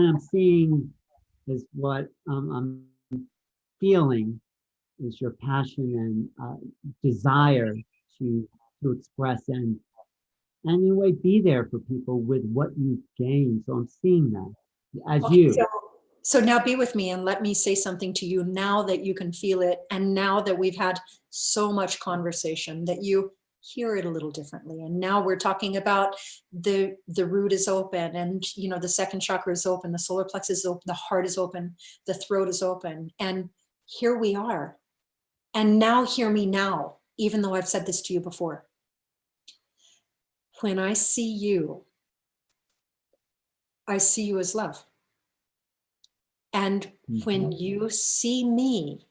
I'm seeing is what I'm feeling is your passion and desire to express and in a way be there for people with what you've gained. So I'm seeing that as Okay, you. so now be with me and let me say something to you now that you can feel it, and now that we've had so much conversation that you hear it a little differently. And now we're talking about the root is open, and you know, the second chakra is open, the solar plexus is open, the heart is open, the throat is open, and here we are. And now hear me now, even though I've said this to you before. When I see you as love. And when you see me,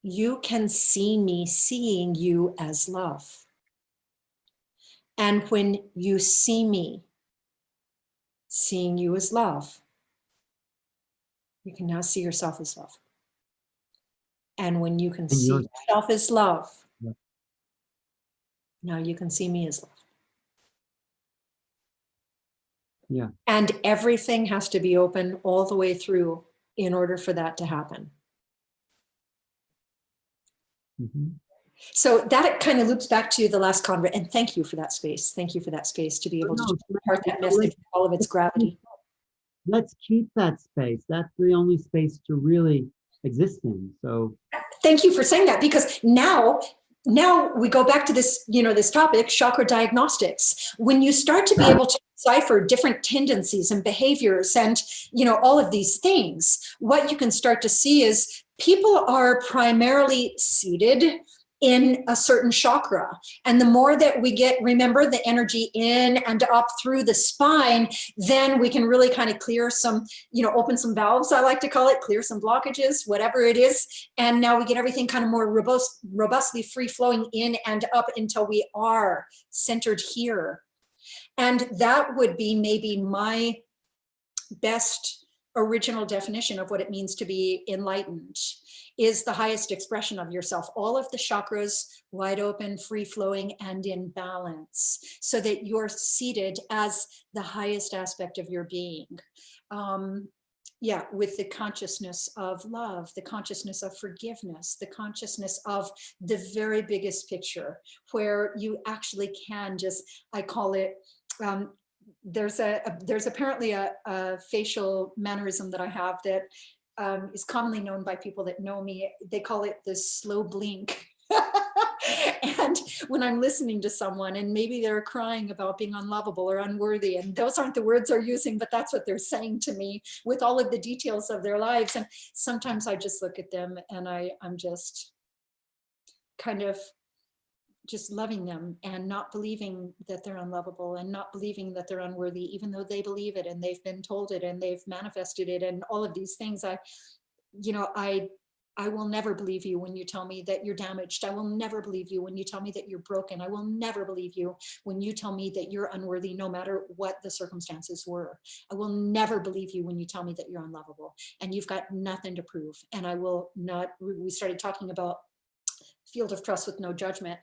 you can see me seeing you as love. And when you see me seeing you as love, you can now see yourself as love. And when you can see yourself as love, now you can see me as love. Yeah. And everything has to be open all the way through in order for that to happen. Mm-hmm. So that kind of loops back to the last conversation. And thank you for that space. Thank you for that space to be able to impart that message with all of its gravity. Let's keep that space. That's the only space to really exist in. So thank you for saying that, because now we go back to this, you know, this topic, chakra diagnostics. When you start to be able to decipher different tendencies and behaviors and, you know, all of these things, what you can start to see is people are primarily seated in a certain chakra. And the more that we get, remember, the energy in and up through the spine, then we can really kind of clear some, you know, open some valves, I like to call it, clear some blockages, whatever it is. And now we get everything kind of more robustly free flowing in and up until we are centered here. And that would be maybe my best original definition of what it means to be enlightened, is the highest expression of yourself. All of the chakras wide open, free flowing, and in balance, so that you're seated as the highest aspect of your being. Yeah, with the consciousness of love, the consciousness of forgiveness, the consciousness of the very biggest picture, where you actually can just, I call it, there's apparently a facial mannerism that I have that is commonly known by people that know me. They call it the slow blink. And when I'm listening to someone and maybe they're crying about being unlovable or unworthy, and those aren't the words they're using, but that's what they're saying to me with all of the details of their lives. And sometimes I just look at them and I'm just kind of just loving them and not believing that they're unlovable and not believing that they're unworthy, even though they believe it and they've been told it and they've manifested it and all of these things. I will never believe you when you tell me that you're damaged. I will never believe you when you tell me that you're broken. I will never believe you when you tell me that you're unworthy, no matter what the circumstances were. I will never believe you when you tell me that you're unlovable and you've got nothing to prove. And I will not, we started talking about field of trust with no judgment.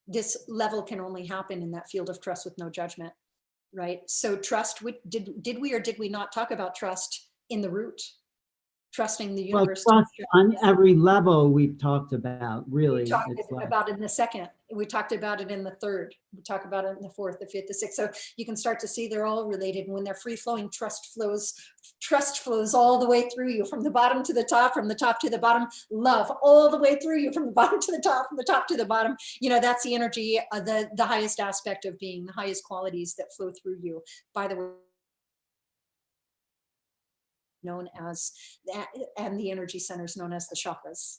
This level can only happen in that field of trust with no judgment, right? So trust, did we or did we not talk about trust in the root? Trusting the universe. Well, trust on every level we've talked about, really. We talked about it in the second. We talked about it in the third. We talk about it in the fourth, the fifth, the sixth. So you can start to see they're all related. And when they're free flowing, trust flows all the way through you, from the bottom to the top, from the top to the bottom. Love all the way through you, from the bottom to the top, from the top to the bottom. You know, that's the energy, the highest aspect of being, the highest qualities that flow through you. By the way, known as that, and the energy centers known as the chakras.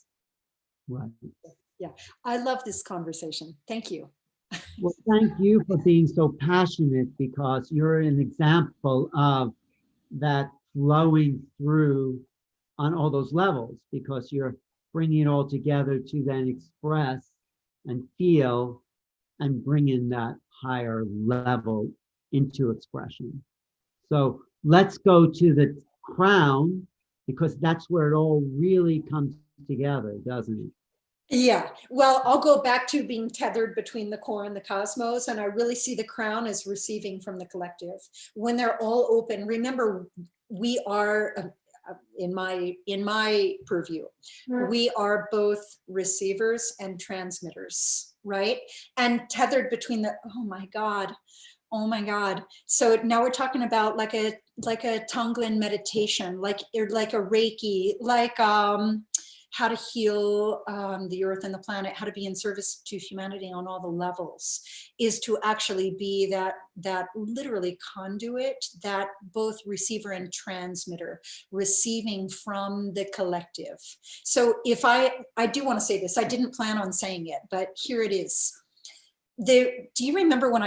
Right. Yeah, I love this conversation. Thank you. Well, thank you for being so passionate, because you're an example of that flowing through on all those levels, because you're bringing it all together to then express and feel and bring in that higher level into expression. So let's go to the crown, because that's where it all really comes together, doesn't it? Yeah, well, I'll go back to being tethered between the core and the cosmos, and I really see the crown as receiving from the collective. When they're all open, remember, we are, in my purview, we are both receivers and transmitters, right? And tethered between the, oh my God. So now we're talking about like a Tonglen meditation, like a Reiki, like how to heal the earth and the planet, how to be in service to humanity on all the levels, is to actually be that literally conduit, that both receiver and transmitter, receiving from the collective. So if I do want to say this, I didn't plan on saying it, but here it is. Do you remember when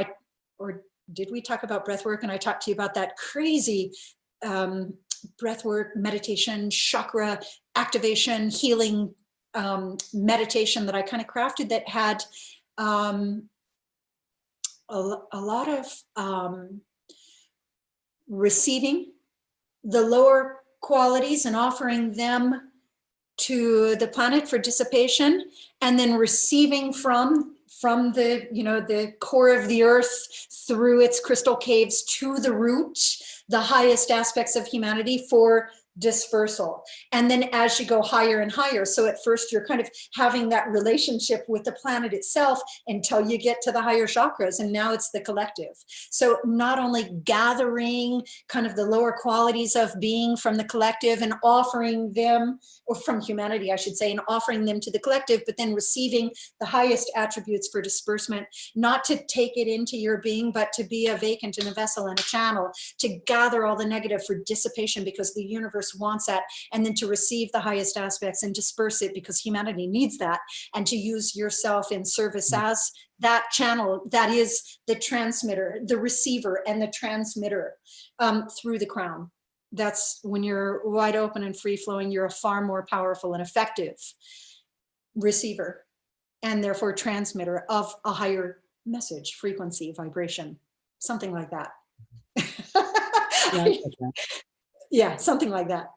or did we talk about breath work and I talked to you about that crazy breath work, meditation, chakra activation, healing meditation that I kind of crafted that had a lot of receiving the lower qualities and offering them to the planet for dissipation, and then receiving from the, the core of the earth through its crystal caves to the root, the highest aspects of humanity for dispersal. And then as you go higher and higher, so at first you're kind of having that relationship with the planet itself until you get to the higher chakras, and now it's the collective. So not only gathering kind of the lower qualities of being from the collective and offering them, or from humanity, I should say, and offering them to the collective, but then receiving the highest attributes for disbursement, not to take it into your being, but to be a vacant and a vessel and a channel, to gather all the negative for dissipation because the universe wants that, and then to receive the highest aspects and disperse it because humanity needs that, and to use yourself in service as that channel that is the transmitter, the receiver and the transmitter through the crown. That's when you're wide open and free flowing, you're a far more powerful and effective receiver, and therefore transmitter of a higher message, frequency, vibration, something like that. Yeah, Yeah, something like that.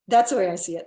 That's the way I see it.